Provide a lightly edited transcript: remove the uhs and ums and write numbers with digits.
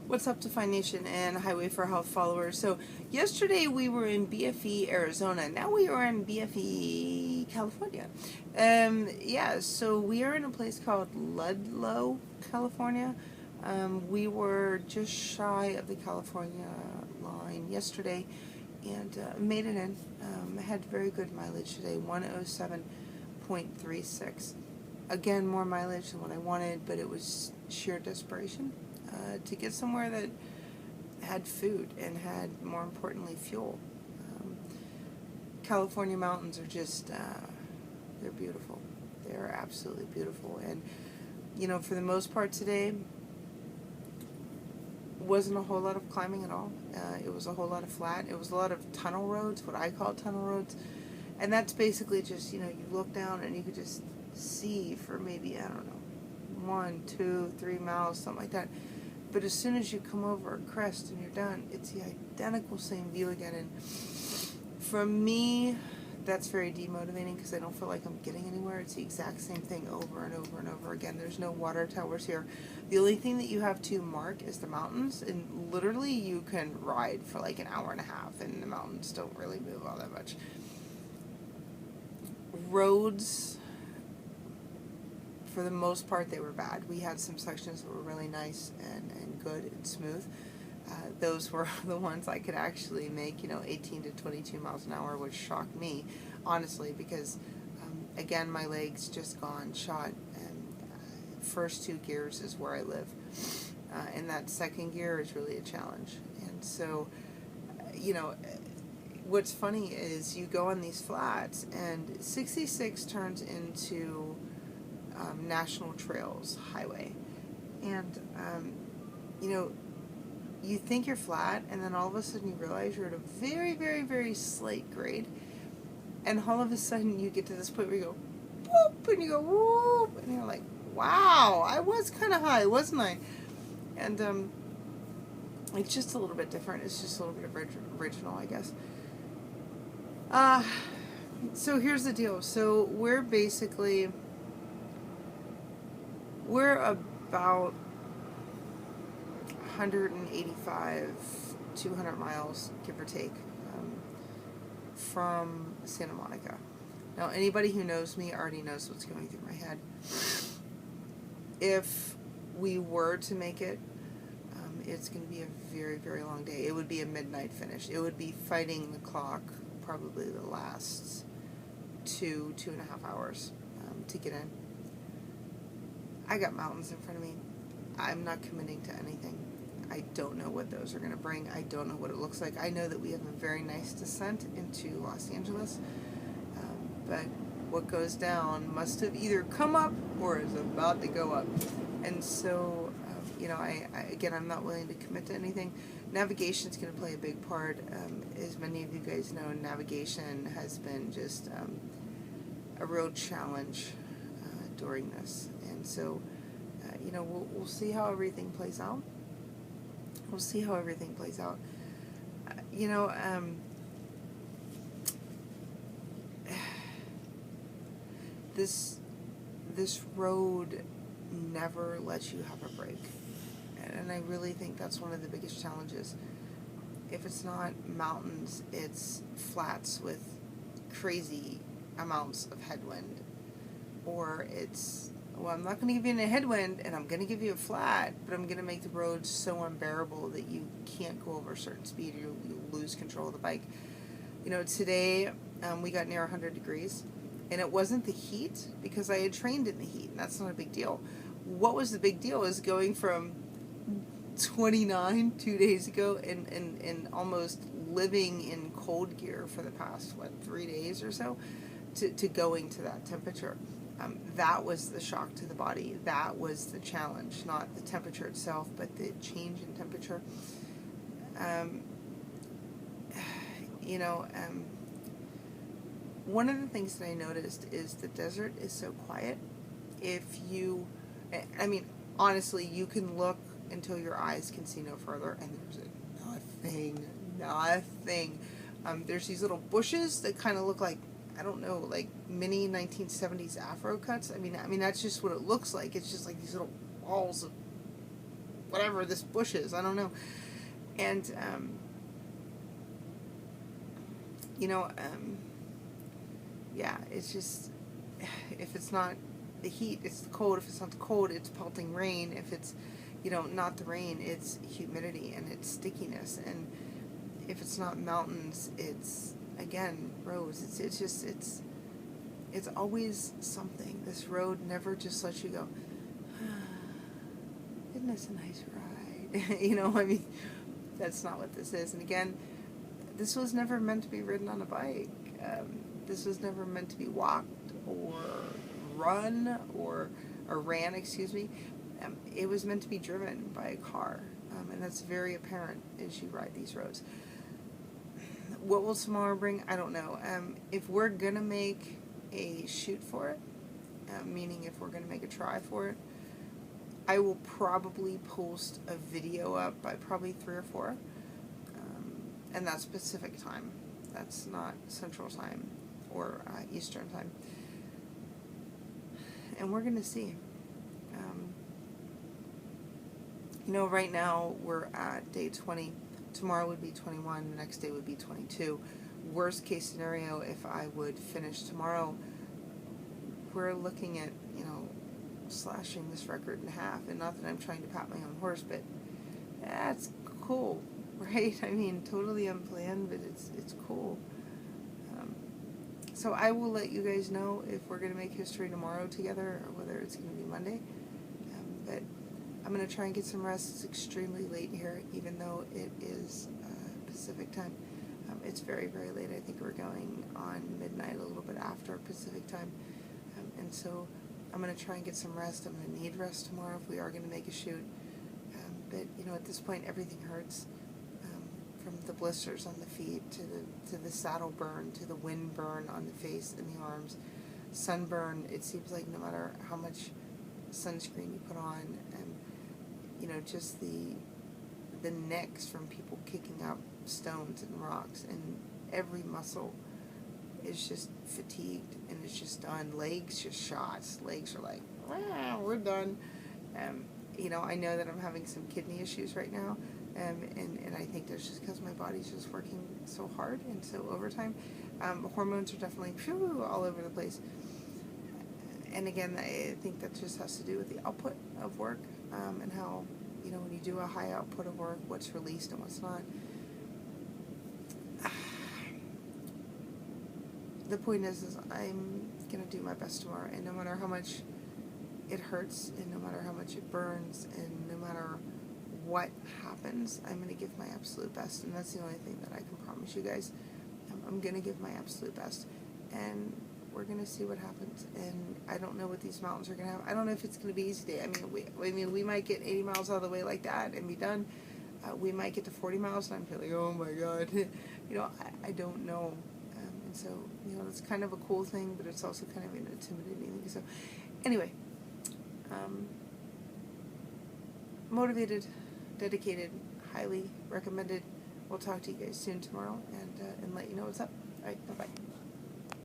What's up, Defy Nation and Highway for Health followers? So yesterday we were in BFE, Arizona. Now we are in BFE, California. Yeah, so we are in a place called Ludlow, California. We were just shy of the California line yesterday and made it in. Had very good mileage today, 107.36. Again, more mileage than what I wanted, but it was sheer desperation to get somewhere that had food and had, more importantly, fuel. California mountains are just, they're beautiful. They're absolutely beautiful. And, you know, for the most part today, wasn't a whole lot of climbing at all. It was a whole lot of flat. It was a lot of tunnel roads, what I call tunnel roads. And that's basically just, you know, you look down and you could just see for maybe, I don't know, 1, 2, 3 miles, something like that. But as soon as you come over a crest and you're done, it's the identical same view again. And for me, that's very demotivating because I don't feel like I'm getting anywhere. It's the exact same thing over and over and over again. There's no water towers here. The only thing that you have to mark is the mountains, and literally you can ride for like an hour and a half, and the mountains don't really move all that much. Roads, for the most part, they were bad. We had some sections that were really nice and good and smooth. Those were the ones I could actually make, 18 to 22 miles an hour, which shocked me, honestly, because, again, my legs just gone shot, and first 2 gears is where I live. And that second gear is really a challenge. And so, what's funny is you go on these flats, and 66 turns into National Trails Highway. And, you think you're flat, and then all of a sudden you realize you're at a very, very, very slight grade. And all of a sudden you get to this point where you go, whoop, and you go, whoop, and you're like, wow, I was kind of high, wasn't I? And it's just a little bit different. It's just a little bit original, I guess. So here's the deal. So we're about 185, 200 miles, give or take, from Santa Monica. Now, anybody who knows me already knows what's going through my head. If we were to make it, it's going to be a very, very long day. It would be a midnight finish. It would be fighting the clock probably the last 2.5 hours to get in. I got mountains in front of me. I'm not committing to anything. I don't know what those are going to bring. I don't know what it looks like. I know that we have a very nice descent into Los Angeles, but what goes down must have either come up or is about to go up. And so, I'm not willing to commit to anything. Navigation is going to play a big part. As many of you guys know, navigation has been just a real challenge during this. And so, we'll see how everything plays out. We'll see how everything plays out. This road never lets you have a break. And I really think that's one of the biggest challenges. If it's not mountains, it's flats with crazy amounts of headwind. Or it's, well, I'm not going to give you a headwind, and I'm going to give you a flat, but I'm going to make the road so unbearable that you can't go over a certain speed, or you'll lose control of the bike. Today we got near 100 degrees, and it wasn't the heat, because I had trained in the heat, and that's not a big deal. What was the big deal is going from 29 2 days ago and almost living in cold gear for the past, 3 days or so, to going to that temperature. That was the shock to the body. That was the challenge, not the temperature itself, but the change in temperature. One of the things that I noticed is the desert is so quiet. Honestly, you can look until your eyes can see no further, and there's nothing. There's these little bushes that kind of look like, I don't know, like mini 1970s Afro cuts. I mean, that's just what it looks like. It's just like these little balls of whatever this bush is. I don't know. And, yeah, it's just, if it's not the heat, it's the cold. If it's not the cold, it's pelting rain. If it's, not the rain, it's humidity and it's stickiness. And if it's not mountains, it's, again, roads. It's always something. This road never just lets you go, isn't this a nice ride? That's not what this is. And again, this was never meant to be ridden on a bike. This was never meant to be walked or run or ran, excuse me. It was meant to be driven by a car. And that's very apparent as you ride these roads. What will tomorrow bring? I don't know. If we're going to make a shoot for it, meaning if we're going to make a try for it, I will probably post a video up by probably 3 or 4. And that's Pacific time. That's not Central time or Eastern time. And we're going to see. Right now we're at day 20. Tomorrow would be 21. The next day would be 22. Worst case scenario, if I would finish tomorrow, we're looking at, slashing this record in half. And not that I'm trying to pat my own horse, but that's cool, right? Totally unplanned, but it's cool. So I will let you guys know if we're going to make history tomorrow together or whether it's going to be Monday. But I'm going to try and get some rest. It's extremely late here, even though it is Pacific time. It's very, very late. I think we're going on midnight, a little bit after Pacific time. And so I'm going to try and get some rest. I'm going to need rest tomorrow if we are going to make a shoot. But, at this point, everything hurts. From the blisters on the feet to the saddle burn, to the wind burn on the face and the arms. Sunburn, it seems like no matter how much sunscreen you put on, and, just the nicks from people kicking up stones and rocks, and every muscle is just fatigued and it's just done. Legs just shots. Legs are like, we're done. I know that I'm having some kidney issues right now, and I think that's just because my body's just working so hard and so overtime. Hormones are definitely all over the place. And again, I think that just has to do with the output of work, and how, when you do a high output of work, what's released and what's not. The point is I'm going to do my best tomorrow, and no matter how much it hurts, and no matter how much it burns, and no matter what happens, I'm going to give my absolute best, and that's the only thing that I can promise you guys. I'm going to give my absolute best, and we're going to see what happens. And I don't know what these mountains are going to have. I don't know if it's going to be easy today. We might get 80 miles out of the way like that and be done. We might get to 40 miles, and I'm feeling, oh my God, I don't know. And so, it's kind of a cool thing, but it's also kind of an intimidating thing. So, anyway, motivated, dedicated, highly recommended. We'll talk to you guys soon tomorrow, and let you know what's up. All right, bye-bye.